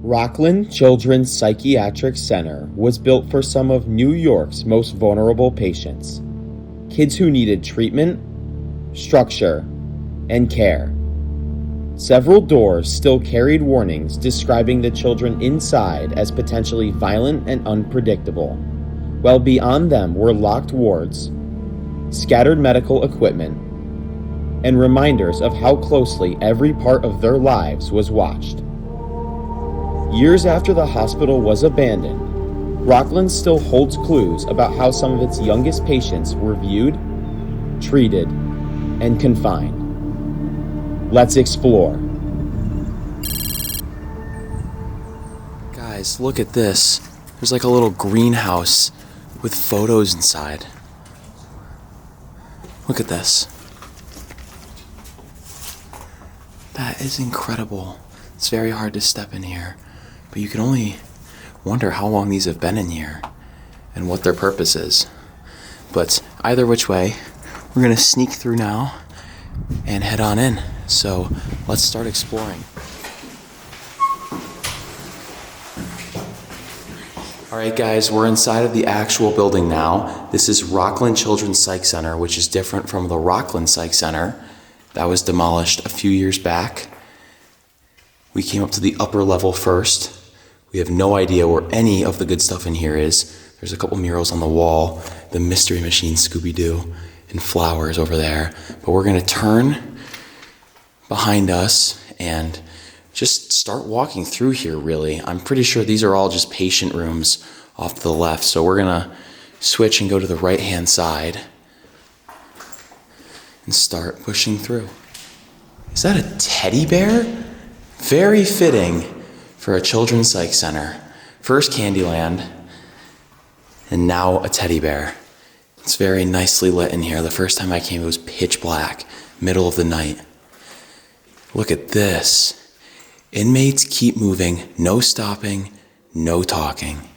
Rockland Children's Psychiatric Center was built for some of New York's most vulnerable patients, kids who needed treatment, structure, and care. Several doors still carried warnings describing the children inside as potentially violent and unpredictable, while beyond them were locked wards, scattered medical equipment, and reminders of how closely every part of their lives was watched. Years after the hospital was abandoned, Rockland still holds clues about how some of its youngest patients were viewed, treated, and confined. Let's explore. Guys, look at this. There's like a little greenhouse with photos inside. Look at this. That is incredible. It's very hard to step in here. But you can only wonder how long these have been in here and what their purpose is. But either which way, we're going to sneak through now and head on in. So let's start exploring. Alright guys, we're inside of the actual building now. This is Rockland Children's Psych Center, which is different from the Rockland Psych Center that was demolished a few years back. We came up to the upper level first. We have no idea where any of the good stuff in here is. There's a couple murals on the wall, the Mystery Machine Scooby-Doo, and flowers over there. But we're gonna turn behind us and just start walking through here, really. I'm pretty sure these are all just patient rooms off to the left. So we're gonna switch and go to the right-hand side and start pushing through. Is that a teddy bear? Very fitting for a children's psych center. First Candyland, and now a teddy bear. It's very nicely lit in here. The first time I came, it was pitch black, middle of the night. Look at this. Inmates keep moving, no stopping, no talking.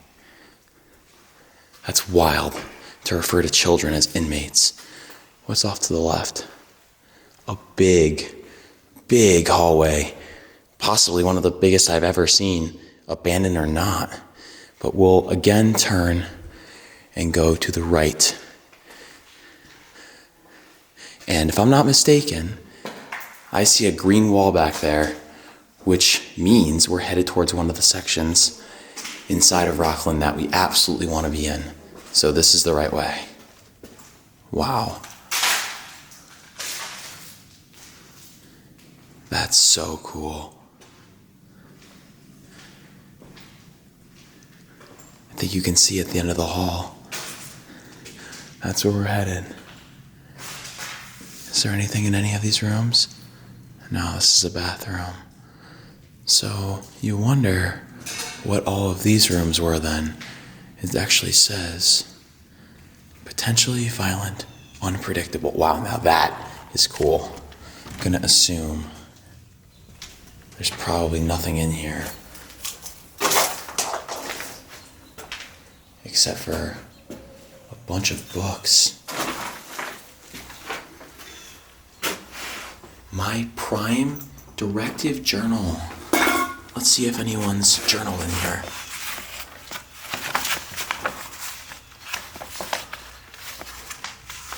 That's wild to refer to children as inmates. What's off to the left? A big hallway. Possibly one of the biggest I've ever seen, abandoned or not. But we'll again turn and go to the right. And if I'm not mistaken, I see a green wall back there, which means we're headed towards one of the sections inside of Rockland that we absolutely want to be in. So this is the right way. Wow. That's so cool. I think you can see at the end of the hall. That's where we're headed. Is there anything in any of these rooms? No, this is a bathroom. So you wonder what all of these rooms were then. It actually says, potentially violent, unpredictable. Wow, now that is cool. I'm gonna assume there's probably nothing in here except for a bunch of books. My prime directive journal. Let's see if anyone's journaled in here.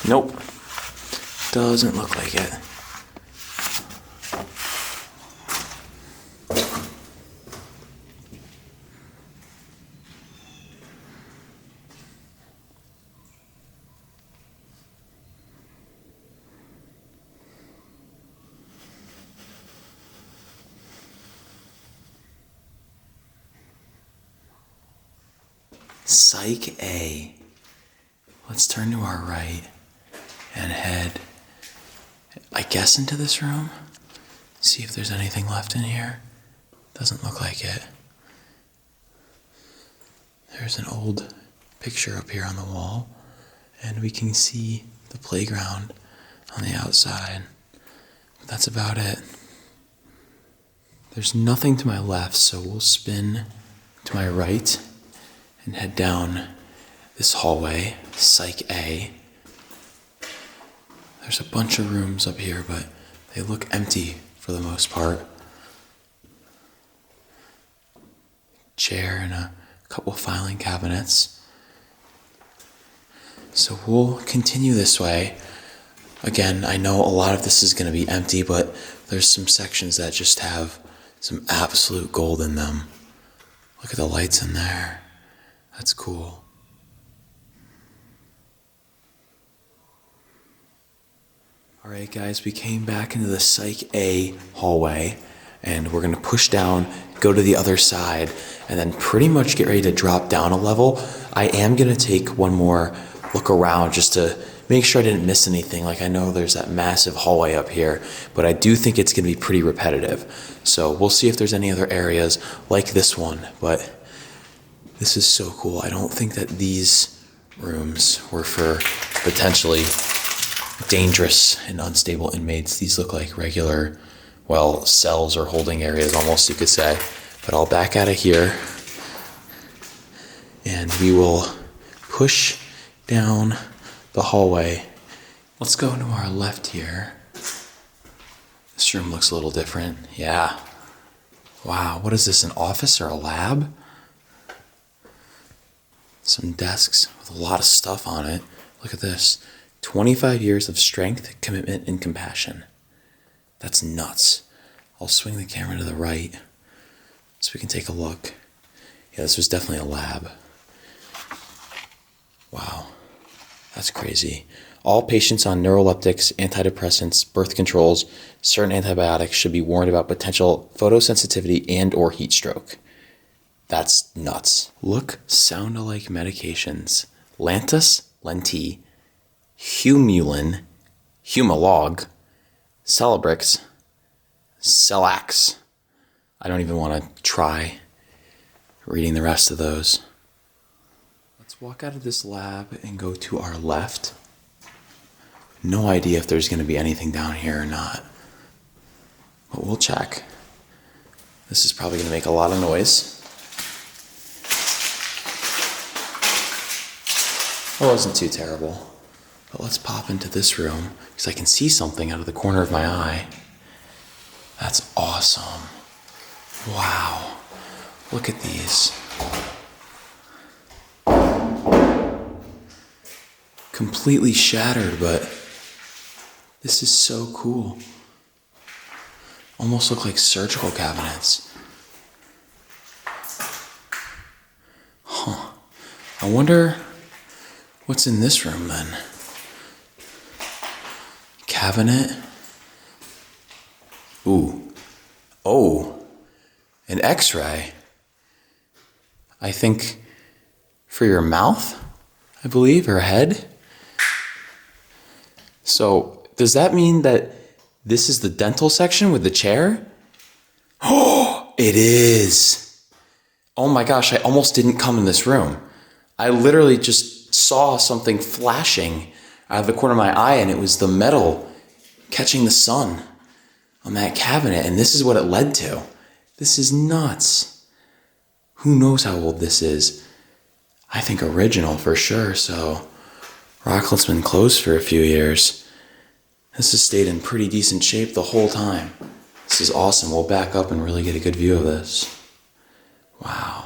Nope. Doesn't look like it. Psych A. Let's turn to our right and head, I guess, into this room. See if there's anything left in here. Doesn't look like it. There's an old picture up here on the wall, and we can see the playground on the outside. But that's about it. There's nothing to my left, so we'll spin to my right and head down this hallway, Psych A. There's a bunch of rooms up here, but they look empty for the most part. chair and a couple filing cabinets. So we'll continue this way. Again, I know a lot of this is going to be empty, but there's some sections that just have some absolute gold in them. Look at the lights in there. That's cool. All right, guys, we came back into the Psych A hallway, and we're gonna push down, go to the other side, and then pretty much get ready to drop down a level. I am gonna take one more look around just to make sure I didn't miss anything. Like, I know there's that massive hallway up here, but I do think it's gonna be pretty repetitive. So we'll see if there's any other areas like this one, but this is so cool. I don't think that these rooms were for potentially dangerous and unstable inmates. These look like regular, well, cells or holding areas almost, you could say. But I'll back out of here and we will push down the hallway. Let's go to our left here. This room looks a little different. Yeah. Wow, what is this, an office or a lab? Some desks with a lot of stuff on it. Look at this. 25 years of strength, commitment, and compassion. That's nuts. I'll swing the camera to the right so we can take a look. Yeah, this was definitely a lab. Wow, that's crazy. All patients on neuroleptics, antidepressants, birth controls, certain antibiotics should be warned about potential photosensitivity and or heat stroke. That's nuts. Look, sound alike medications. Lantus, Lenti, Humulin, Humalog, Celebrex, Celax. I don't even want to try reading the rest of those. Let's walk out of this lab and go to our left. No idea if there's going to be anything down here or not, but we'll check. This is probably going to make a lot of noise. It wasn't too terrible. But let's pop into this room because I can see something out of the corner of my eye. That's awesome. Wow. Look at these. Completely shattered, but this is so cool. Almost look like surgical cabinets. Huh. I wonder what's in this room then. Cabinet. Ooh. Oh. An x-ray. I think for your mouth, I believe, or head. So does that mean that this is the dental section with the chair? Oh, it is. Oh my gosh, I almost didn't come in this room. I literally just saw something flashing out of the corner of my eye, and it was the metal catching the sun on that cabinet, and this is what it led to. This is nuts. Who knows how old this is? I think original for sure, so Rockland's been closed for a few years. This has stayed in pretty decent shape the whole time. This is awesome. We'll back up and really get a good view of this. Wow.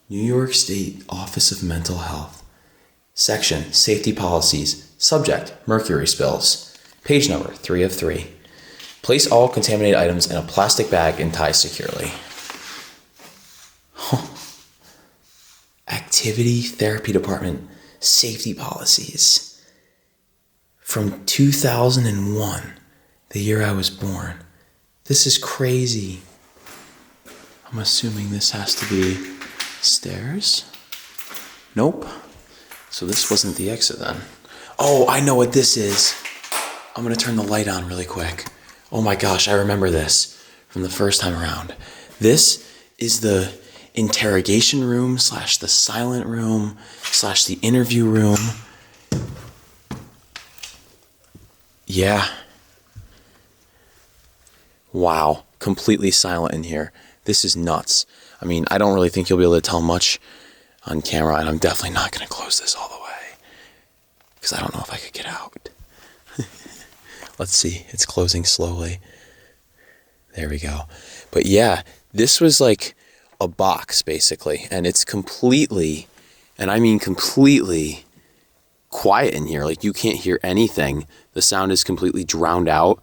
New York State Office of Mental Health. Section, Safety Policies. Subject, Mercury Spills. Page number, 3 of 3. Place all contaminated items in a plastic bag and tie securely. Huh. Activity Therapy Department Safety Policies. From 2001, the year I was born. This is crazy. I'm assuming this has to be stairs? Nope. So this wasn't the exit then. Oh, I know what this is. I'm gonna turn the light on really quick. Oh my gosh, I remember this from the first time around. This is the interrogation room / the silent room / the interview room. Yeah. Wow, completely silent in here. This is nuts. I mean, I don't really think you'll be able to tell much on camera, and I'm definitely not going to close this all the way because I don't know if I could get out. Let's see. It's closing slowly. There we go. But yeah, this was like a box basically, and it's completely, and I mean completely quiet in here. Like you can't hear anything. The sound is completely drowned out.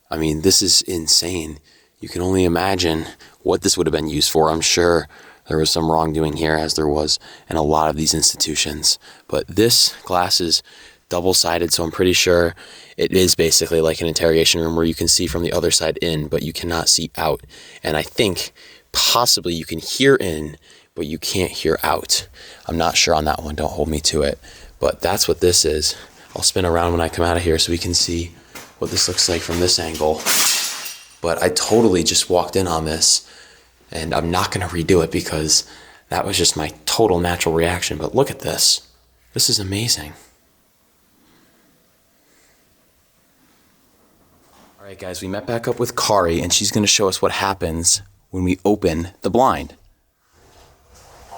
I mean, this is insane. You can only imagine what this would have been used for. I'm sure there was some wrongdoing here, as there was in a lot of these institutions. But this glass is double-sided, so I'm pretty sure it is basically like an interrogation room where you can see from the other side in, but you cannot see out. And I think possibly you can hear in, but you can't hear out. I'm not sure on that one. Don't hold me to it. But that's what this is. I'll spin around when I come out of here so we can see what this looks like from this angle. But I totally just walked in on this, and I'm not going to redo it because that was just my total natural reaction. But look at this. This is amazing. All right, guys, we met back up with Kari, and she's going to show us what happens when we open the blind.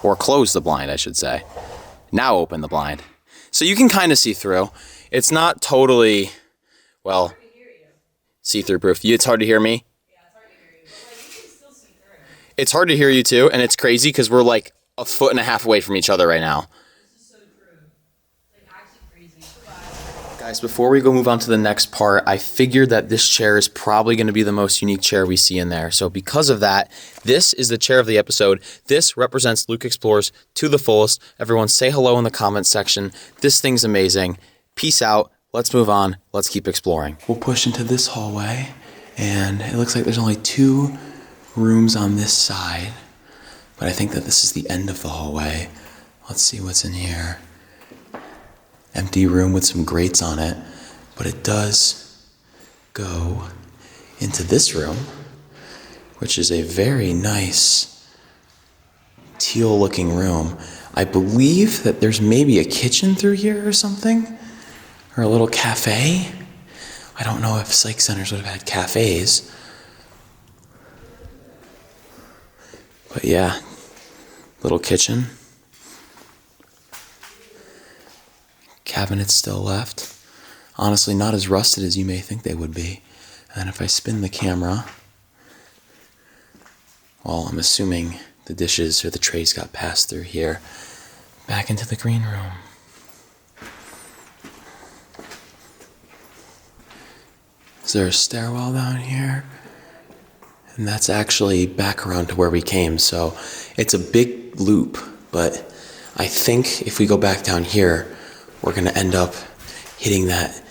Or close the blind, I should say. Now open the blind. So you can kind of see through. It's not totally, well, see-through proof. It's hard to hear me? Yeah, it's hard to hear you, but like you can still see through. It's hard to hear you too, and it's crazy because we're like 1.5 feet away from each other right now. This is so true. It's like actually crazy. Wow. Guys, before we go move on to the next part, I figured that this chair is probably going to be the most unique chair we see in there. So because of that, this is the chair of the episode. This represents Luke Explores to the fullest. Everyone say hello in the comments section. This thing's amazing. Peace out. Let's move on. Let's keep exploring. We'll push into this hallway, and it looks like there's only 2 rooms on this side, but I think that this is the end of the hallway. Let's see what's in here. Empty room with some grates on it, but it does go into this room, which is a very nice teal looking room. I believe that there's maybe a kitchen through here or something. Or a little cafe. I don't know if psych centers would have had cafes. But yeah, little kitchen. Cabinets still left. Honestly, not as rusted as you may think they would be. And if I spin the camera, well, I'm assuming the dishes or the trays got passed through here. Back into the green room. Is there a stairwell down here? And that's actually back around to where we came. So it's a big loop, but I think if we go back down here, we're going to end up hitting that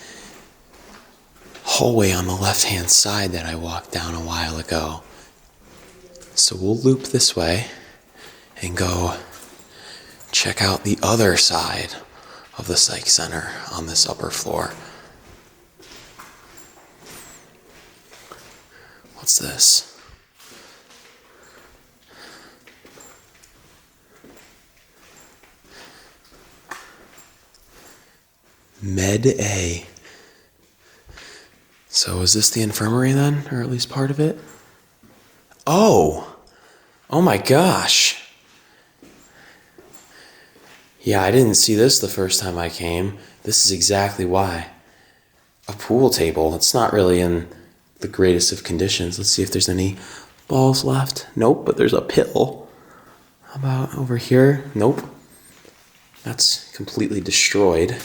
hallway on the left-hand side that I walked down a while ago. So we'll loop this way and go check out the other side of the psych center on this upper floor. What's this? Med A. So is this the infirmary then? Or at least part of it? Oh! Oh my gosh! Yeah, I didn't see this the first time I came. This is exactly why. A pool table. It's not really in the greatest of conditions. Let's see if there's any balls left. Nope, but there's a pill. How about over here? Nope. That's completely destroyed.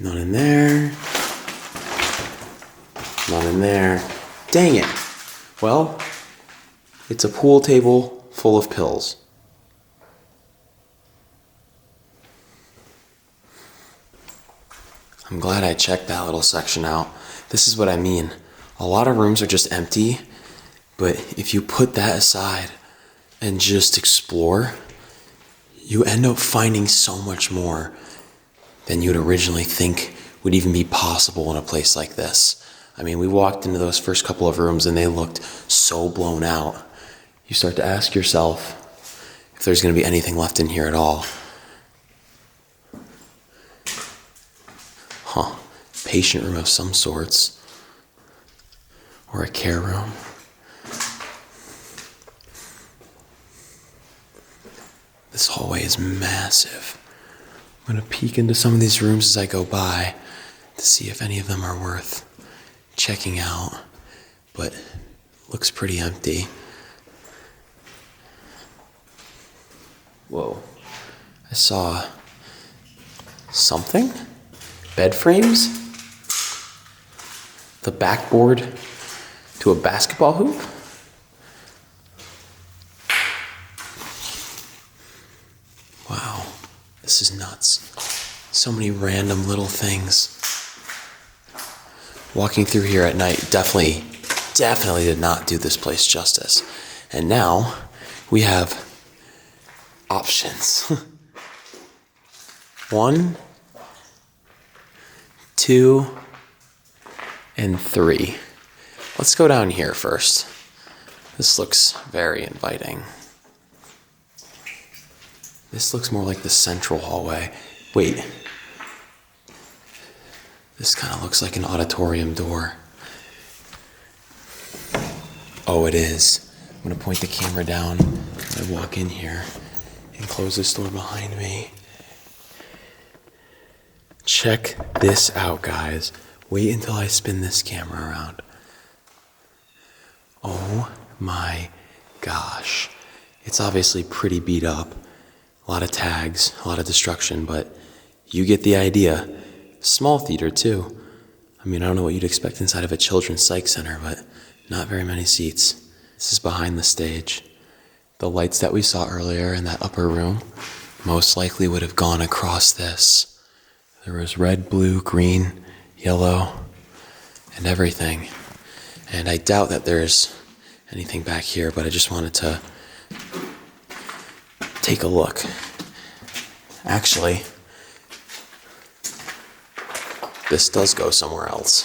None in there. None in there. Dang it. Well, it's a pool table full of pills. I'm glad I checked that little section out. This is what I mean. A lot of rooms are just empty, but if you put that aside and just explore, you end up finding so much more than you'd originally think would even be possible in a place like this. I mean, we walked into those first couple of rooms and they looked so blown out. You start to ask yourself if there's going to be anything left in here at all. Huh. Patient room of some sorts. Or a care room. This hallway is massive. I'm gonna peek into some of these rooms as I go by to see if any of them are worth checking out, but looks pretty empty. Whoa, I saw something? Bed frames? The backboard to a basketball hoop? Wow, this is nuts. So many random little things. Walking through here at night definitely did not do this place justice. And now we have options. 1, 2, and 3. Let's go down here first. This looks very inviting. This looks more like the central hallway. Wait. This kind of looks like an auditorium door. Oh, it is. I'm going to point the camera down when I walk in here and close this door behind me. Check this out, guys. Wait until I spin this camera around. Oh my gosh. It's obviously pretty beat up. A lot of tags, a lot of destruction, but you get the idea. Small theater too. I mean, I don't know what you'd expect inside of a children's psych center, but not very many seats. This is behind the stage. The lights that we saw earlier in that upper room most likely would have gone across this. There was red, blue, green, yellow, and everything. And I doubt that there's anything back here, but I just wanted to take a look. Actually, this does go somewhere else.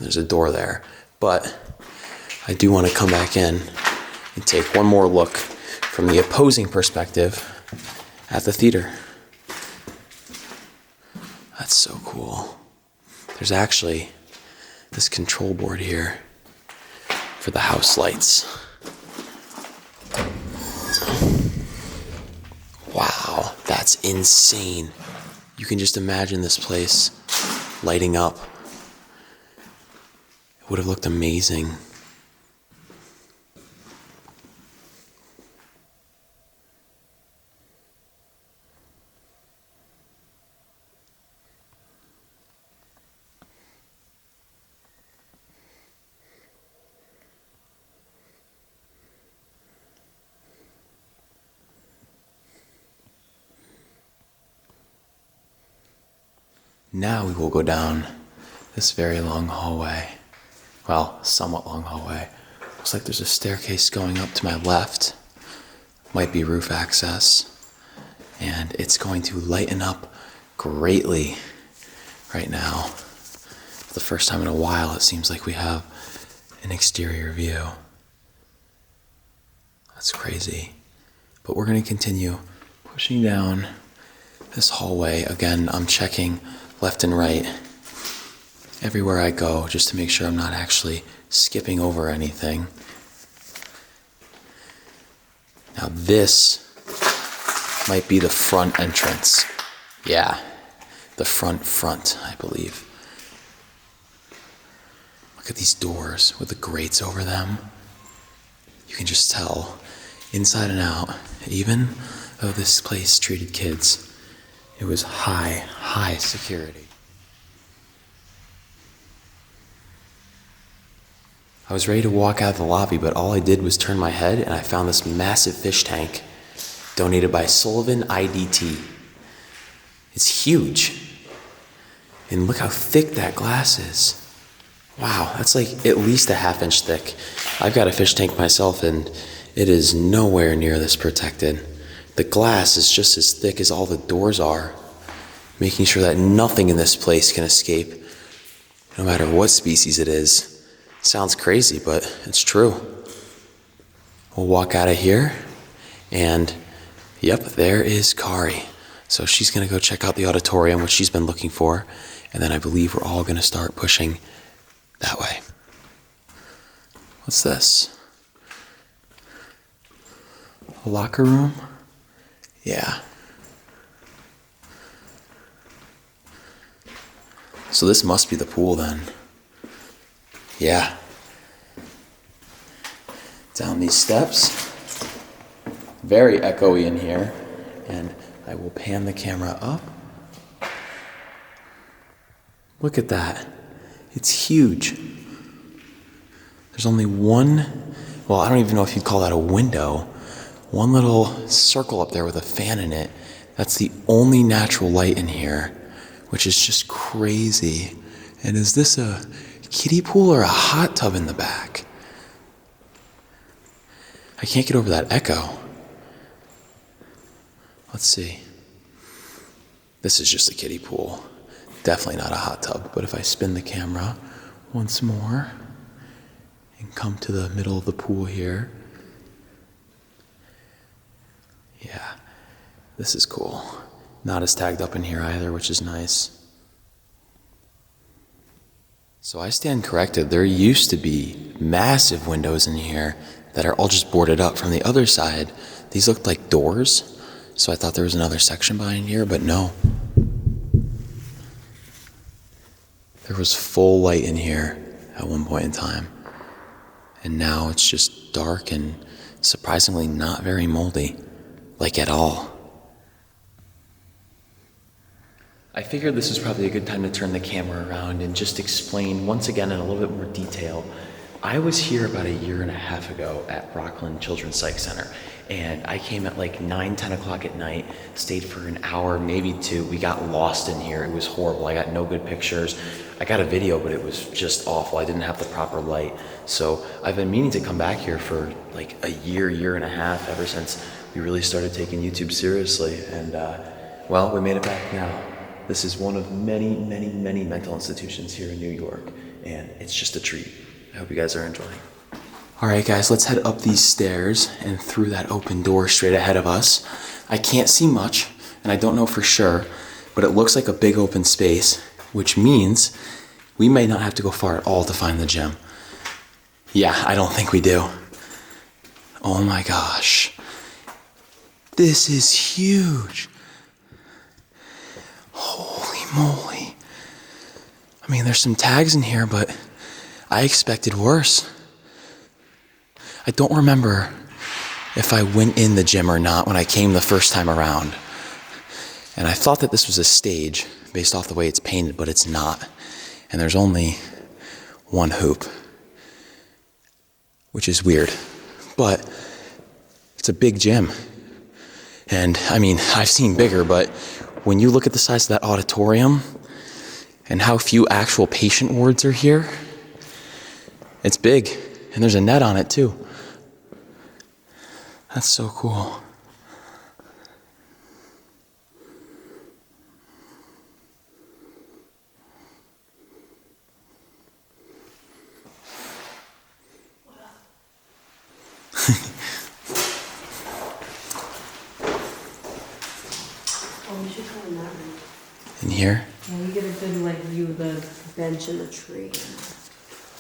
There's a door there, but I do want to come back in and take one more look from the opposing perspective at the theater. That's so cool. There's actually this control board here for the house lights. Wow, that's insane. You can just imagine this place lighting up. It would have looked amazing. Now we will go down this very long hallway. Well, somewhat long hallway. Looks like there's a staircase going up to my left. Might be roof access. And it's going to lighten up greatly right now. For the first time in a while, it seems like we have an exterior view. That's crazy. But we're going to continue pushing down this hallway. Again, I'm checking left and right everywhere I go just to make sure I'm not actually skipping over anything. Now this might be the front entrance. Yeah, the front, I believe. Look at these doors with the grates over them. You can just tell inside and out, even though this place treated kids, it was high security. I was ready to walk out of the lobby, but all I did was turn my head and I found this massive fish tank donated by Sullivan IDT. It's huge. And look how thick that glass is. Wow, that's like at least a ½ inch thick. I've got a fish tank myself and it is nowhere near this protected. The glass is just as thick as all the doors are, making sure that nothing in this place can escape, no matter what species it is. Sounds crazy, but it's true. We'll walk out of here, and yep, there is Kari. So she's gonna go check out the auditorium, which she's been looking for, and then I believe we're all gonna start pushing that way. What's this? A locker room? Yeah, So this must be the pool then. Yeah. Down these steps. Very echoey in here. And I will pan the camera up. Look at that. It's huge. There's only one, well, I don't even know if you'd call that a window. One little circle up there with a fan in it. That's the only natural light in here, which is just crazy. And is this a kiddie pool or a hot tub in the back? I can't get over that echo. Let's see. This is just a kiddie pool. Definitely not a hot tub. But if I spin the camera once more and come to the middle of the pool here. Yeah, this is cool. Not as tagged up in here either, which is nice. So I stand corrected. There used to be massive windows in here that are all just boarded up. From the other side, these looked like doors. So I thought there was another section behind here, but no. There was full light in here at one point in time. And now it's just dark and surprisingly not very moldy, like at all. I figured this was probably a good time to turn the camera around and just explain once again in a little bit more detail. I was here about 1.5 years ago at Rockland Children's Psych Center, and I came at like 9, 10 o'clock at night, stayed for an hour, maybe 2. We got lost in here. It was horrible. I got no good pictures. I got a video, but it was just awful. I didn't have the proper light. So I've been meaning to come back here for like 1 year, 1.5 years, ever since we really started taking YouTube seriously. And well, we made it back now. This is one of many, many, many mental institutions here in New York, and it's just a treat. I hope you guys are enjoying. All right, guys, let's head up these stairs and through that open door straight ahead of us. I can't see much, and I don't know for sure, but it looks like a big open space, which means we may not have to go far at all to find the gym. Yeah, I don't think we do. Oh my gosh. This is huge. Holy moly. I mean, there's some tags in here, but I expected worse. I don't remember if I went in the gym or not when I came the first time around. And I thought that this was a stage based off the way it's painted, but it's not. And there's only one hoop, which is weird. But it's a big gym. And I mean, I've seen bigger, but when you look at the size of that auditorium and how few actual patient wards are here, it's big. And there's a net on it too. That's so cool. Oh, we should go in that room. In here? Yeah, you get a good like view of the bench and the tree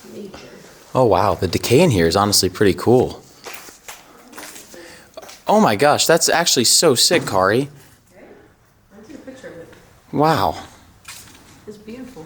and nature. Oh wow, the decay in here is honestly pretty cool. Oh my gosh, that's actually so sick, Kari. Right? I took a picture of it. Wow. It's beautiful.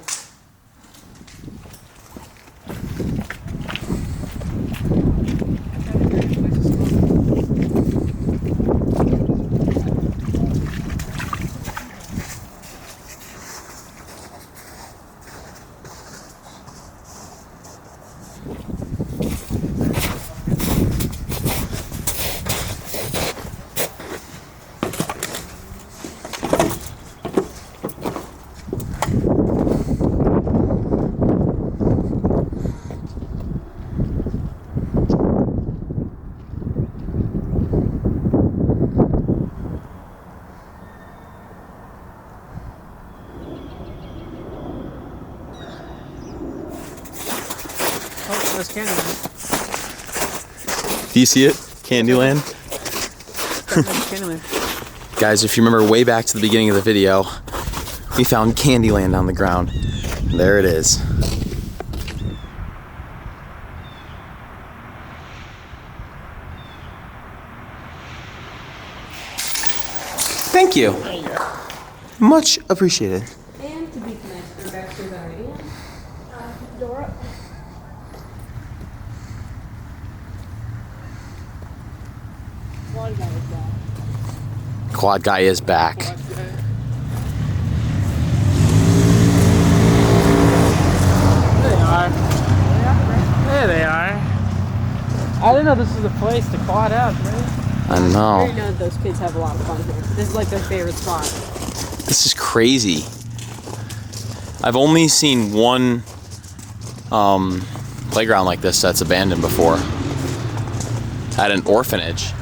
Oh, there's Candyland. Do you see it? Candyland? Candyland. Guys, if you remember way back to the beginning of the video, we found Candyland on the ground. There it is. Thank you. Much appreciated. And to be connected, urbex are Quad guy is back. There they are. I didn't know this was a place to quad out, man. I I know. already know those kids have a lot of fun here. This is like their favorite spot. This is crazy. I've only seen one playground like this that's abandoned before. At an orphanage.